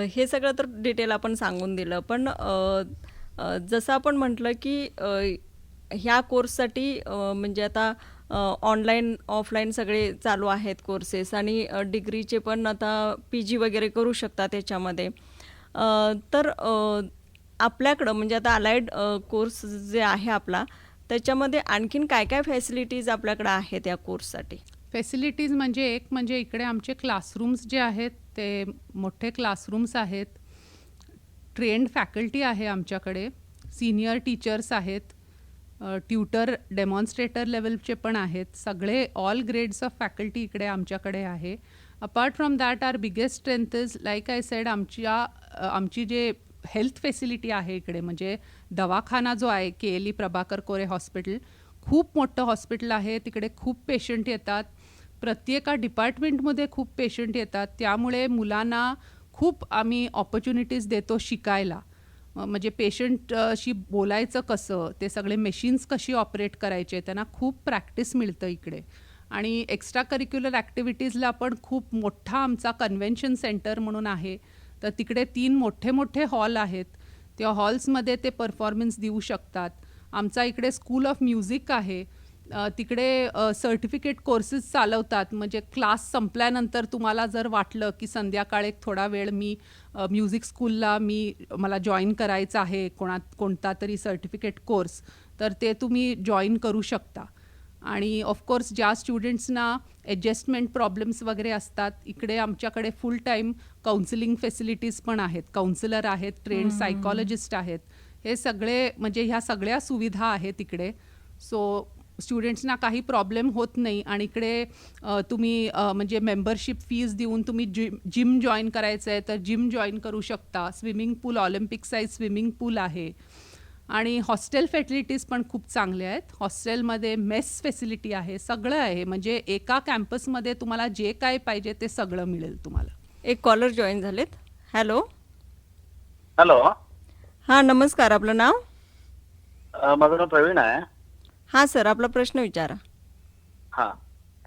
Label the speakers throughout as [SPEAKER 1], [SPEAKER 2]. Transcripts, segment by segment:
[SPEAKER 1] हे सगळं तर डिटेल आपण सांगून दिलं. पण जसं आपण म्हटलं, की ह्या कोर्ससाठी म्हणजे आता ऑनलाईन, ऑफलाईन सगळे चालू आहेत कोर्सेस आणि डिग्रीचे पण आता पी-जी वगैरे करू शकतात त्याच्यामध्ये. तर आपल्याकडं म्हणजे आता अलाइड कोर्स जे आहे आपला, त्याच्यामध्ये आणखीन काय-काय फॅसिलिटीज आपल्याकडे आहेत या कोर्ससाठी?
[SPEAKER 2] फॅसिलिटीज म्हणजे एक म्हणजे इकडे आमचे क्लासरूम्स जे आहेत ते मोठे क्लासरूम्स आहेत. ट्रेंड फॅकल्टी आहे आमच्याकडे. सीनियर टीचर्स आहेत. ट्युटर, डेमॉन्स्ट्रेटर लेवलचे पण आहेत. सगळे ऑल ग्रेड्स ऑफ फॅकल्टी इकडे आमच्याकडे आहे. Apart from that our biggest strength is like I said आमची जे हेल्थ फॅसिलिटी आहे इकडे म्हणजे दवाखाना जो आहे KLE प्रभाकर कोरे हॉस्पिटल खूप मोठं हॉस्पिटल आहे. तिकडे खूप पेशंट येतात. प्रत्येका डिपार्टमेंटमध्ये खूप पेशंट येतात. त्यामुळे मुलांना खूप आम्ही ऑपॉर्च्युनिटीज देतो शिकायला. म्हणजे पेशंटशी बोलायचं कसं, ते सगळे मशीन्स कशी ऑपरेट करायचे, त्यांना खूप प्रॅक्टिस मिळतं इकडे. आणि एक्स्ट्रा करिक्युलर ॲक्टिव्हिटीजला पण खूप मोठा आमचा कन्व्हेन्शन सेंटर म्हणून आहे. तर तिकडे 3 मोठे मोठे हॉल आहेत. त्या हॉल्समध्ये ते परफॉर्मन्स देऊ शकतात. आमचा इकडे स्कूल ऑफ म्युझिक आहे. तिकडे सर्टिफिकेट कोर्सेस चालवतात. म्हणजे क्लास संपल्यानंतर तुम्हाला जर वाटलं की संध्याकाळ एक थोडा वेळ म्युझिक स्कूलला मला जॉईन करायचं आहे कोणता तरी सर्टिफिकेट कोर्स, तर ते तुम्ही जॉईन करू शकता. आणि ऑफकोर्स ज्या स्टुडंट्सना ॲडजस्टमेंट प्रॉब्लेम्स वगैरे असतात, इकडे आमच्याकडे फुल टाईम काउन्सिलिंग फॅसिलिटीज पण आहेत. काउन्सिलर आहेत, ट्रेंड सायकॉलॉजिस्ट आहेत. हे सगळे म्हणजे ह्या सगळ्या सुविधा आहेत इकडे. सो स्टुडंट्सना काही प्रॉब्लेम होत नाही. आणि इकडे तुम्ही म्हणजे मेंबरशिप फीज देऊन तुम्ही जिम जॉईन करायचं आहे तर जिम जॉईन करू शकता. स्विमिंग पूल, ऑलिम्पिक साईज स्विमिंग पूल आहे. आणि हॉस्टेल फॅसिलिटीज पण खूप चांगल्या आहेत. हॉस्टेलमध्ये मेस फॅसिलिटी आहे, सगळं आहे. म्हणजे एका कॅम्पसमध्ये तुम्हाला जे काय पाहिजे ते सगळं मिळेल तुम्हाला.
[SPEAKER 1] एक कॉलर जॉईन झालेत. हॅलो.
[SPEAKER 3] हॅलो.
[SPEAKER 1] हां, नमस्कार. आपलं नाव?
[SPEAKER 3] माझं नाव प्रवीण आहे.
[SPEAKER 1] हां सर, आपला प्रश्न विचारा.
[SPEAKER 3] हा,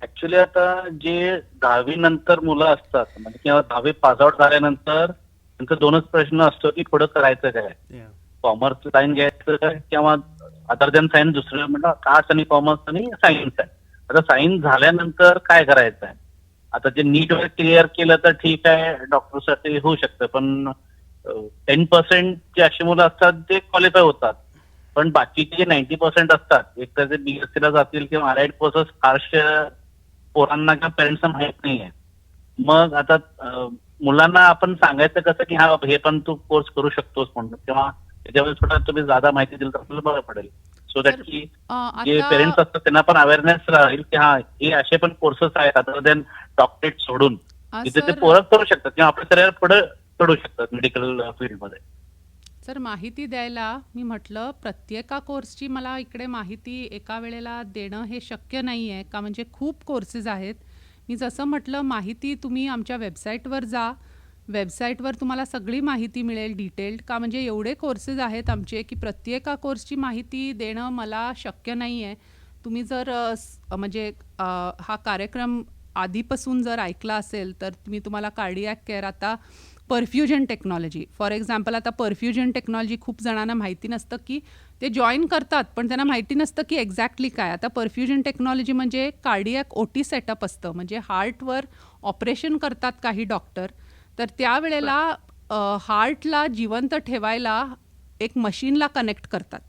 [SPEAKER 3] ऍक्च्युली आता जे 10वी नंतर मुलं असतात म्हणजे किंवा 10वी पासआउट झाल्यानंतर त्यांचा 2च प्रश्न असतो की पुढे करायचं काय, कॉमर्स लाईन घ्यायचं काय किंवा अदर दॅन सायन्स दुसरं म्हणजे आर्ट्स आणि कॉमर्स आणि सायन्स आहे. आता सायन्स झाल्यानंतर काय करायचं आहे? आता जे नीट वर क्लिअर केलं तर ठीक आहे, डॉक्टरसाठी होऊ शकतं, पण 10% जे अशी मुलं असतात ते क्वालिफाय होतात, पण बाकीचे जे 90% असतात एक तर ते BSc ला जातील किंवा अलाइड कोर्सेस फारशा पोरांना किंवा पेरेंट्सना माहित नाहीये. मग आता मुलांना आपण सांगायचं कसं की हा हे पण तू कोर्स करू शकतोस म्हणून, किंवा त्याच्यावर थोडा तुम्ही ज्यादा माहिती दिली तर आपल्याला बरं पडेल. सो दॅट की जे पेरेंट्स असतात त्यांना पण अवेअरनेस राहील की हा हे असे पण कोर्सेस आहेत अदर देन डॉक्टरेट सोडून, तिथे ते पोरं करू शकतात किंवा आपल्या करिअर पुढे चढू शकतात मेडिकल फील्डमध्ये.
[SPEAKER 2] सर, माहिती द्यायला मी म्हटलं प्रत्येका कोर्सची मला इकडे माहिती एका वेळेला देणं हे शक्य नाही आहे का, म्हणजे खूप कोर्सेस आहेत. मी जसं म्हटलं माहिती तुम्ही आमच्या वेबसाईटवर जा. वेबसाईटवर तुम्हाला सगळी माहिती मिळेल डिटेल्ड, का म्हणजे एवढे कोर्सेस आहेत आमचे की प्रत्येका कोर्सची माहिती देणं मला शक्य नाही आहे. तुम्ही जर म्हणजे हा कार्यक्रम आधीपासून जर ऐकला असेल तर तुम्हाला कार्डिॲक केअर, आता परफ्युजन टेक्नॉलॉजी फॉर एक्झाम्पल, आता परफ्युजन टेक्नॉलॉजी खूप जणांना माहिती नसतं की ते जॉईन करतात पण त्यांना माहिती नसतं की एक्झॅक्टली काय. आता परफ्युजन टेक्नॉलॉजी म्हणजे कार्डिॲक OT सेटअप असतं, म्हणजे हार्टवर ऑपरेशन करतात काही डॉक्टर, तर त्यावेळेला हार्टला जिवंत ठेवायला एक मशीनला कनेक्ट करतात,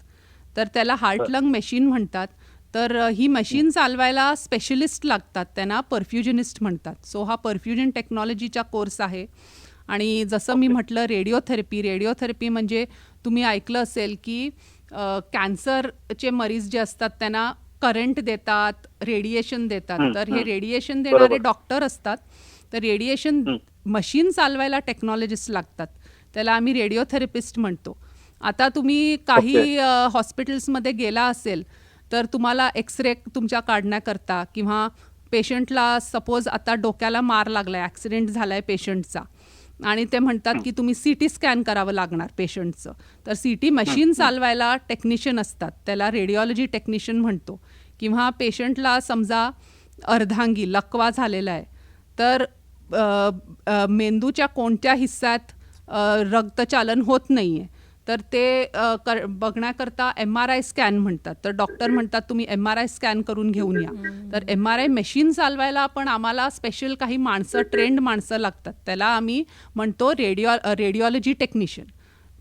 [SPEAKER 2] तर त्याला हार्ट लंग मशीन म्हणतात. तर ही मशीन चालवायला स्पेशलिस्ट लागतात, त्यांना परफ्युजनिस्ट म्हणतात. सो हा परफ्युजन टेक्नॉलॉजीचा कोर्स आहे. आणि जसं मी म्हटलं रेडिओथेरपी म्हणजे तुम्ही ऐकलं असेल की कॅन्सरचे मरीज जे असतात त्यांना करंट देतात, रेडिएशन देतात, तर हे रेडिएशन देणारे डॉक्टर असतात. तर रेडिएशन मशीन चालवायला टेक्नॉलॉजिस्ट लागतात, त्याला आम्ही रेडिओथेरपिस्ट म्हणतो. आता तुम्ही काही हॉस्पिटल्समध्ये गेला असेल तर तुम्हाला एक्सरे तुमच्या काढण्याकरता किंवा पेशंटला सपोज आता डोक्याला मार लागला आहे, ॲक्सिडेंट झाला आहे पेशंटचा, आणि ते म्हणतात की तुम्ही CT स्कॅन करावं लागणार पेशंटचं, तर CT मशीन चालवायला टेक्निशियन असतात, त्याला रेडिओलॉजी टेक्निशियन म्हणतो. किंवा पेशंटला समजा अर्धांगी लकवा झालेला आहे, तर मेंदूच्या कोणत्या हिस्सात रक्तचालन होत नाही आहे, तर ते बघण्याकरता MRI स्कॅन म्हणतात. तर डॉक्टर म्हणतात तुम्ही MRI स्कॅन करून घेऊन या. तर MRI मशीन चालवायला पण आम्हाला स्पेशल काही माणसं, ट्रेंड माणसं लागतात. त्याला आम्ही म्हणतो रेडिओलॉजी टेक्निशियन.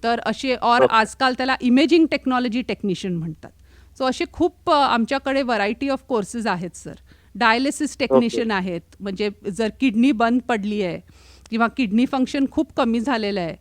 [SPEAKER 2] तर असे आजकाल त्याला इमेजिंग टेक्नॉलॉजी टेक्निशियन म्हणतात. सो असे खूप आमच्याकडे व्हरायटी ऑफ कोर्सेस आहेत सर. डायलिसिस टेक्निशियन आहेत, म्हणजे जर किडनी बंद पडली आहे किंवा किडनी फंक्शन खूप कमी झालेलं आहे,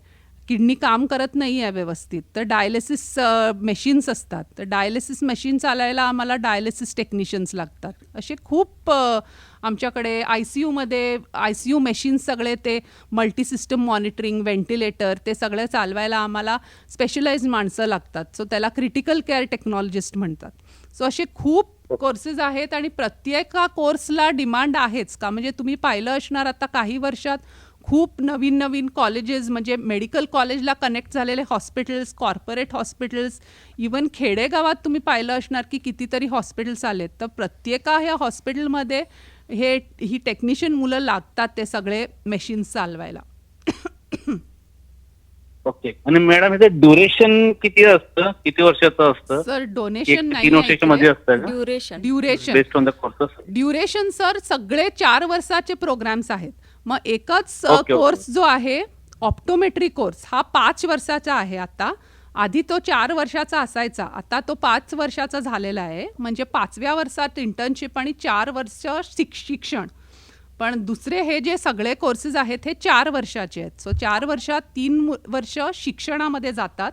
[SPEAKER 2] किडनी काम करत नाही आहे व्यवस्थित, तर डायलिसिस मशीन्स असतात. तर डायलिसिस मशीन चालायला आम्हाला डायलिसिस टेक्निशियन्स लागतात. असे खूप आमच्याकडे ICU मशीन्स सगळे, ते मल्टी सिस्टम मॉनिटरिंग, व्हेंटिलेटर, ते सगळं चालवायला आम्हाला स्पेशलाइज्ड माणसं लागतात. सो त्याला क्रिटिकल केअर टेक्नॉलॉजिस्ट म्हणतात. सो असे खूप कोर्सेस आहेत आणि प्रत्येका कोर्सला डिमांड आहेच. का म्हणजे तुम्ही पाहिलं असणार आता काही वर्षात खूप नवीन नवीन कॉलेजेस, म्हणजे मेडिकल कॉलेजला कनेक्ट झालेले हॉस्पिटल्स, कॉर्पोरेट हॉस्पिटल्स, इवन खेडेगावात तुम्ही पाहिलं असणार की कितीतरी हॉस्पिटल्स आलेत. तर प्रत्येका ह्या हॉस्पिटलमध्ये ही टेक्निशियन मुलं लागतात ते सगळे मशीन्स चालवायला.
[SPEAKER 3] ओके. आणि मॅडम हे ड्युरेशन किती असतं, किती वर्षाचं असतं?
[SPEAKER 2] सर डोनेशन
[SPEAKER 3] 3 वर्षाच्या मध्ये असतं का?
[SPEAKER 1] Duration
[SPEAKER 3] based on the courses.
[SPEAKER 2] Duration sir सगळे 4 वर्षाचे प्रोग्राम्स आहेत. मग एकच
[SPEAKER 3] ओके.
[SPEAKER 2] कोर्स जो आहे ऑप्टोमेट्री कोर्स, हा 5 वर्षाचा आहे आता. आधी तो 4 वर्षाचा असायचा, आता तो 5 वर्षाचा झालेला आहे. म्हणजे 5व्या वर्षात इंटर्नशिप आणि 4 वर्ष शिक्षण. पण दुसरे हे जे सगळे कोर्सेस आहेत हे 4 वर्षाचे आहेत. सो 4 वर्षात 3 वर्ष शिक्षणामध्ये जातात.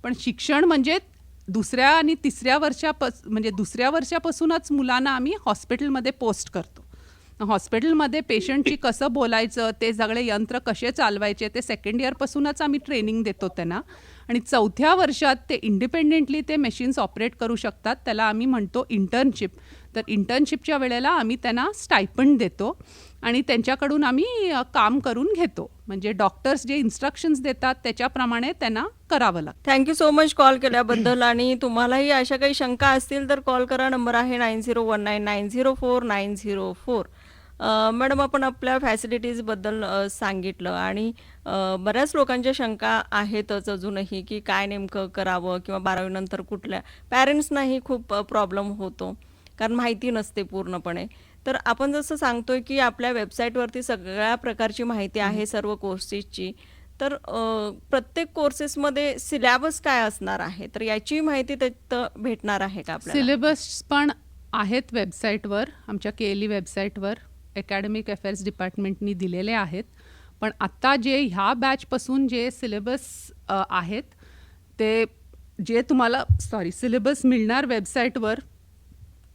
[SPEAKER 2] पण शिक्षण म्हणजे दुसऱ्या आणि तिसऱ्या म्हणजे दुसऱ्या वर्षापासूनच मुलांना आम्ही हॉस्पिटलमध्ये पोस्ट करतो. हॉस्पिटलमध्ये पेशंटची कसं बोलायचं, ते सगळे यंत्र कसे चालवायचे, ते सेकंड इयरपासूनच आम्ही ट्रेनिंग देतो त्यांना. आणि 4थ्या वर्षात ते इंडिपेंडेंटली ते मशीन्स ऑपरेट करू शकतात. त्याला आम्ही म्हणतो इंटर्नशिप. तर इंटर्नशिपच्या वेळेला आम्ही त्यांना स्टायपंड देतो आणि त्यांच्याकडून आम्ही काम करून घेतो. म्हणजे डॉक्टर्स जे इन्स्ट्रक्शन्स देतात त्याच्याप्रमाणे त्यांना करावं लागतं.
[SPEAKER 1] थँक्यू सो मच कॉल केल्याबद्दल. आणि तुम्हालाही अशा काही शंका असतील तर कॉल करा. नंबर आहे 9019904904. मॅडम, आपण आपल्या फॅसिलिटीजबद्दल सांगितलं आणि बऱ्याच लोकांच्या शंका आहेतच अजूनही की काय नेमकं करावं किंवा 12वी नंतर कुठल्या, पॅरेंट्सनाही खूप प्रॉब्लेम होतो कारण माहिती नसते पूर्णपणे. तर आपण जसं सांगतोय की आपल्या वेबसाईटवरती सगळ्या प्रकारची माहिती आहे सर्व कोर्सेसची. तर प्रत्येक कोर्सेसमध्ये सिलेबस काय असणार आहे, तर याची माहिती त्यात भेटणार आहे का आपल्याला?
[SPEAKER 2] सिलेबस पण आहेत वेबसाईटवर, आमच्या KLE वेबसाईटवर अकॅडमिक अफेअर्स डिपार्टमेंटनी दिलेले आहेत. पण आत्ता जे ह्या बॅचपासून जे सिलेबस आहेत ते जे तुम्हाला सिलेबस मिळणार वेबसाईटवर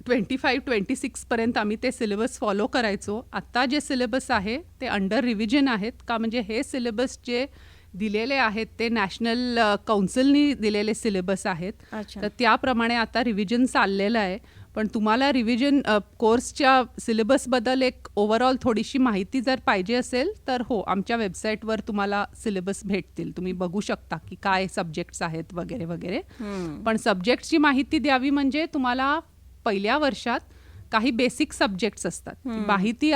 [SPEAKER 2] 25-26 आम्ही ते सिलेबस फॉलो करायचो. आत्ता जे सिलेबस आहे ते अंडर रिव्हिजन आहेत. का म्हणजे हे सिलेबस जे दिलेले आहेत ते नॅशनल काउन्सिलनी दिलेले सिलेबस आहेत. तर त्याप्रमाणे आता रिव्हिजन चाललेलं आहे. पण तुम्हाला रिव्हिजन कोर्सच्या सिलेबसबद्दल एक ओव्हरऑल थोडीशी माहिती जर पाहिजे असेल तर हो, आमच्या वेबसाईटवर तुम्हाला सिलेबस भेटतील. तुम्ही बघू शकता की काय सब्जेक्ट्स आहेत वगैरे वगैरे. पण सब्जेक्टची माहिती द्यावी म्हणजे तुम्हाला पहिल्या वर्षात काही बेसिक सब्जेक्ट्स असतात, माहिती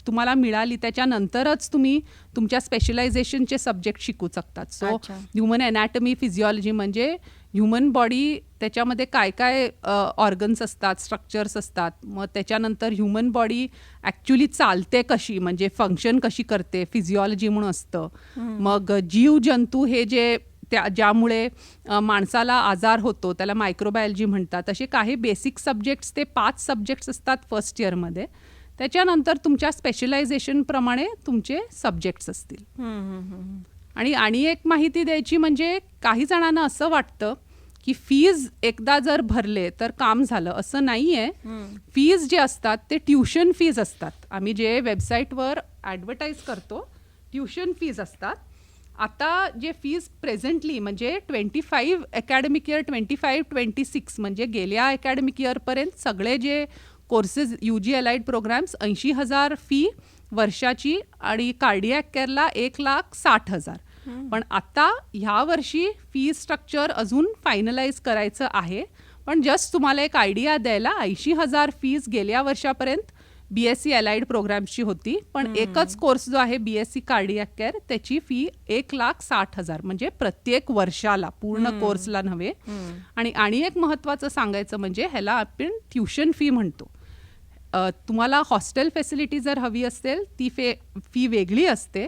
[SPEAKER 2] तुम्हाला मिळाली त्याच्यानंतरच तुम्ही तुमच्या स्पेशलायझेशनचे सब्जेक्ट शिकू शकतात. सो ह्युमन ॲनॅटमी, फिजिओलॉजी म्हणजे ह्युमन बॉडी, त्याच्यामध्ये काय काय ऑर्गन्स असतात, स्ट्रक्चर्स असतात. मग त्याच्यानंतर ह्युमन बॉडी ॲक्च्युली चालते कशी, म्हणजे फंक्शन कशी करते, फिजिओलॉजी म्हणून असतं. मग जीव जंतू हे जे ज्यामुळे माणसाला आजार होतो त्याला मायक्रोबायोलॉजी म्हणतात. असे काही बेसिक सब्जेक्ट्स, ते 5 सब्जेक्ट्स असतात फर्स्ट इयरमध्ये. त्याच्यानंतर तुमच्या स्पेशलायझेशनप्रमाणे तुमचे सब्जेक्ट्स असतील. आणि एक माहिती द्यायची म्हणजे काही जणांना असं वाटतं की फीज एकदा जर भरले तर काम झालं, असं नाही आहे. फीज जे असतात ते ट्युशन फीज असतात. आम्ही जे वेबसाईटवर ॲडव्हर्टाईज करतो ट्युशन फीज असतात. आता जे फीज प्रेझेंटली म्हणजे 25 अकॅडमिक इयर 25-26 म्हणजे गेल्या अकॅडमिक इयरपर्यंत सगळे जे courses UG allied programs 80,000 fee वर्षाची आणि कार्डियॅक केअरला 1,60,000. पण आता ह्या वर्षी फी स्ट्रक्चर अजून फायनलाइज करायचं आहे. पण जस्ट तुम्हाला एक आयडिया द्यायला, 80,000 फीज गेल्या वर्षापर्यंत BSc अलाइड प्रोग्राम्सची होती, पण एकच कोर्स जो आहे BSc कार्डियाक केअर त्याची फी 1,60,000 म्हणजे प्रत्येक वर्षाला, पूर्ण कोर्सला नव्हे. आणि एक महत्त्वाचं सांगायचं म्हणजे ह्याला आपण ट्युशन फी म्हणतो. तुम्हाला हॉस्टेल फॅसिलिटी जर हवी असेल ती फी वेगळी असते.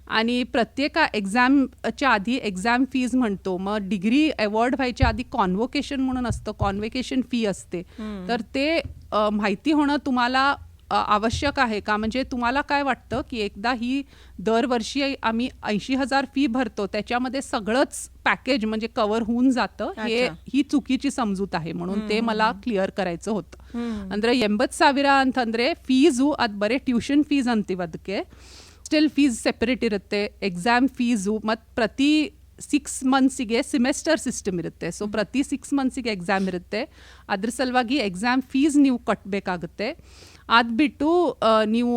[SPEAKER 2] आणि प्रत्येक एक्झामच्या आधी एक्झाम फीज म्हणतो. मग डिग्री अवॉर्ड व्हायच्या आधी कॉन्व्होकेशन म्हणून असतं, कॉन्व्होकेशन फी असते. तर ते माहिती होणं तुम्हाला आवश्यक आहे का? म्हणजे तुम्हाला काय वाटतं की एकदा ही दरवर्षी आम्ही 80,000 फी भरतो, त्याच्यामध्ये सगळंच पॅकेज म्हणजे कव्हर होऊन जातं, ही चुकीची समजೂತ್ आहे. म्हणून ते मला ಕ್ಲಿಯರ್ करायचं होतं. ಅಂದ್ರೆ 80,000 ಅಂತಂದ್ರೆ ಫೀಸು ಅದು ಬರೀ ಟ್ಯೂಷನ್ ಫೀಸ್ ಅಂತೀವಿ. ಅದಕ್ಕೆ ಸ್ಟಿಲ್ ಫೀಸ್ ಸೆಪರೇಟ್ ಇರುತ್ತೆ. ಎಕ್ಸಾಮ್ ಫೀಸು ಮತ್ತು ಪ್ರತಿ 6 ಮಂತ್ಸಿಗೆ ಸೆಮಿಸ್ಟರ್ ಸಿಸ್ಟಮ್ ಇರುತ್ತೆ. ಸೊ ಪ್ರತಿ 6 ಮಂತ್ಸಿಗೆ ಎಕ್ಸಾಮ್ ಇರುತ್ತೆ. ಅದ್ರ ಸಲುವಾಗಿ ಎಕ್ಸಾಮ್ ಫೀಸ್ ನೀವು ಕಟ್ಟಬೇಕಾಗುತ್ತೆ. ಅದು ಬಿಟ್ಟು ನೀವು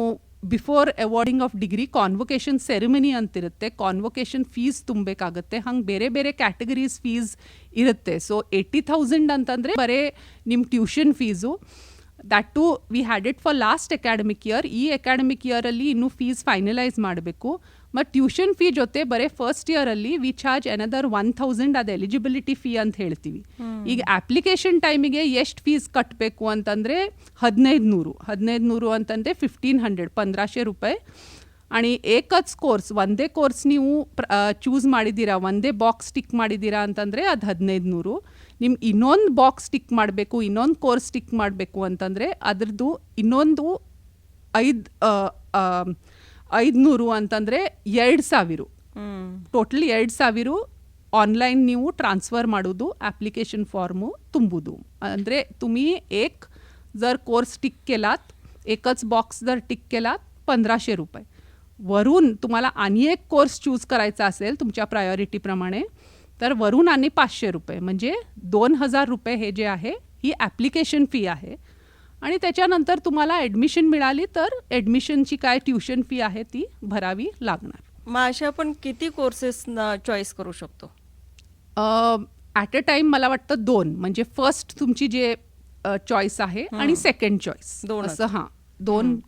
[SPEAKER 2] before awarding of degree convocation ceremony ಅಂತಿರುತ್ತೆ, ಕಾನ್ವೊಕೇಶನ್ ಫೀಸ್ ತುಂಬಬೇಕಾಗುತ್ತೆ. ಹಂಗೆ ಬೇರೆ ಬೇರೆ ಕ್ಯಾಟಗರೀಸ್ ಫೀಸ್ ಇರುತ್ತೆ. ಸೊ 80,000 ಅಂತಂದರೆ ಬರೀ ನಿಮ್ಮ tuition fees. That too we had it for last academic year. ಈ ಅಕಾಡೆಮಿಕ್ ಇಯರಲ್ಲಿ ಇನ್ನೂ ಫೀಸ್ ಫೈನಲೈಸ್ ಮಾಡಬೇಕು. ಮತ್ತು ಟ್ಯೂಷನ್ ಫೀ ಜೊತೆ ಬರೀ ಫಸ್ಟ್ ಇಯರಲ್ಲಿ ವಿ ಚಾರ್ಜ್ ಅನದರ್ 1,000, ಅದು ಎಲಿಜಿಬಿಲಿಟಿ ಫೀ ಅಂತ ಹೇಳ್ತೀವಿ. ಈಗ ಅಪ್ಲಿಕೇಶನ್ ಟೈಮಿಗೆ ಎಷ್ಟು ಫೀಸ್ ಕಟ್ಟಬೇಕು ಅಂತಂದರೆ 1,500 ಅಂತಂದರೆ 1,500 1,500 ರೂಪಾಯಿ. आणि एकच ಕೋರ್ಸ್, ಒಂದೇ ಕೋರ್ಸ್ ನೀವು ಚೂಸ್ ಮಾಡಿದ್ದೀರಾ, ಒಂದೇ ಬಾಕ್ಸ್ ಟಿಕ್ ಮಾಡಿದ್ದೀರಾ ಅಂತಂದರೆ ಅದು 1,500. ನಿಮ್ಗೆ ಇನ್ನೊಂದು ಬಾಕ್ಸ್ ಟಿಕ್ ಮಾಡಬೇಕು, ಇನ್ನೊಂದು ಕೋರ್ಸ್ ಟಿಕ್ ಮಾಡಬೇಕು ಅಂತಂದರೆ ಅದ್ರದ್ದು ಇನ್ನೊಂದು 500 ಅಂತಂದರೆ 2,000. ಟೋಟಲಿ 2,000 ऑनलाईन ನೀವು ट्रान्सफर ಮಾಡೋದು, ॲप्लिकेशन फॉर्म ತುಂಬುದು. ಅಂದರೆ तुम्ही एक जर कोर्स टिक केलात, एकच बॉक्स जर टिक केलात 1,500 रुपये. वरून तुम्हाला आणि एक कोर्स चूज करायचा असेल तुमच्या प्रायोरिटीप्रमाणे तर वरून आणि 500 रुपये, म्हणजे 2,000 रुपये हे जे आहे ही ॲप्लिकेशन फी आहे. आणि त्याच्यानंतर तुम्हाला ॲडमिशन मिळाली तर ॲडमिशनची काय ट्युशन फी आहे ती भरावी लागणार.
[SPEAKER 1] मग अशा आपण किती कोर्सेस चॉईस करू शकतो?
[SPEAKER 2] ॲट अ टाईम मला वाटतं 2, म्हणजे फर्स्ट तुमची जे चॉईस आहे आणि सेकंड चॉईस, असं. हां, 2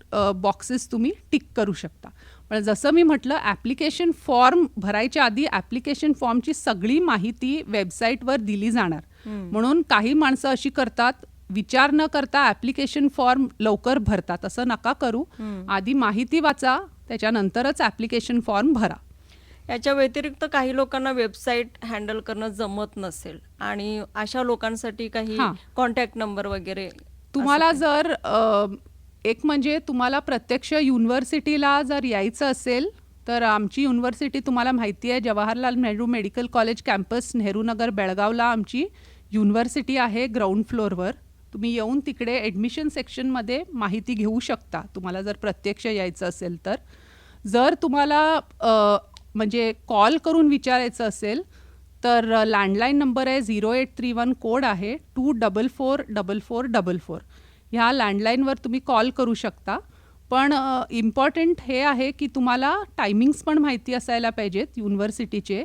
[SPEAKER 2] बॉक्सेस तुम्ही टिक करू शकता. पण जसं मी म्हटलं, ॲप्लिकेशन फॉर्म भरायच्या आधी ॲप्लिकेशन फॉर्मची सगळी माहिती वेबसाईटवर दिली जाणार. म्हणून काही माणसं अशी करतात, विचार न करता ॲप्लिकेशन फॉर्म लवकर भरतात. असं नका करू. आधी माहिती वाचा, त्याच्यानंतरच ॲप्लिकेशन फॉर्म भरा.
[SPEAKER 1] याच्या व्यतिरिक्त काही लोकांना वेबसाईट हँडल करणं जमत नसेल आणि अशा लोकांसाठी काही कॉन्टॅक्ट नंबर वगैरे
[SPEAKER 2] तुम्हाला जर एक म्हणजे तुम्हाला प्रत्यक्ष युनिव्हर्सिटीला जर यायचं असेल तर आमची युनिव्हर्सिटी तुम्हाला माहिती आहे, Jawaharlal Nehru Medical College campus Nehrunagar बेळगावला आमची युनिव्हर्सिटी आहे ग्राउंड फ्लोअरवर. तुम्ही येऊन तिकडे ॲडमिशन सेक्शनमध्ये माहिती घेऊ शकता तुम्हाला जर प्रत्यक्ष यायचं असेल तर. जर तुम्हाला म्हणजे कॉल करून विचारायचं असेल तर लँडलाईन नंबर आहे 0831 कोड आहे 2444444. ह्या लँडलाईनवर तुम्ही कॉल करू शकता. पण इम्पॉर्टंट हे आहे की तुम्हाला टायमिंग्स पण माहिती असायला पाहिजेत युनिव्हर्सिटीचे.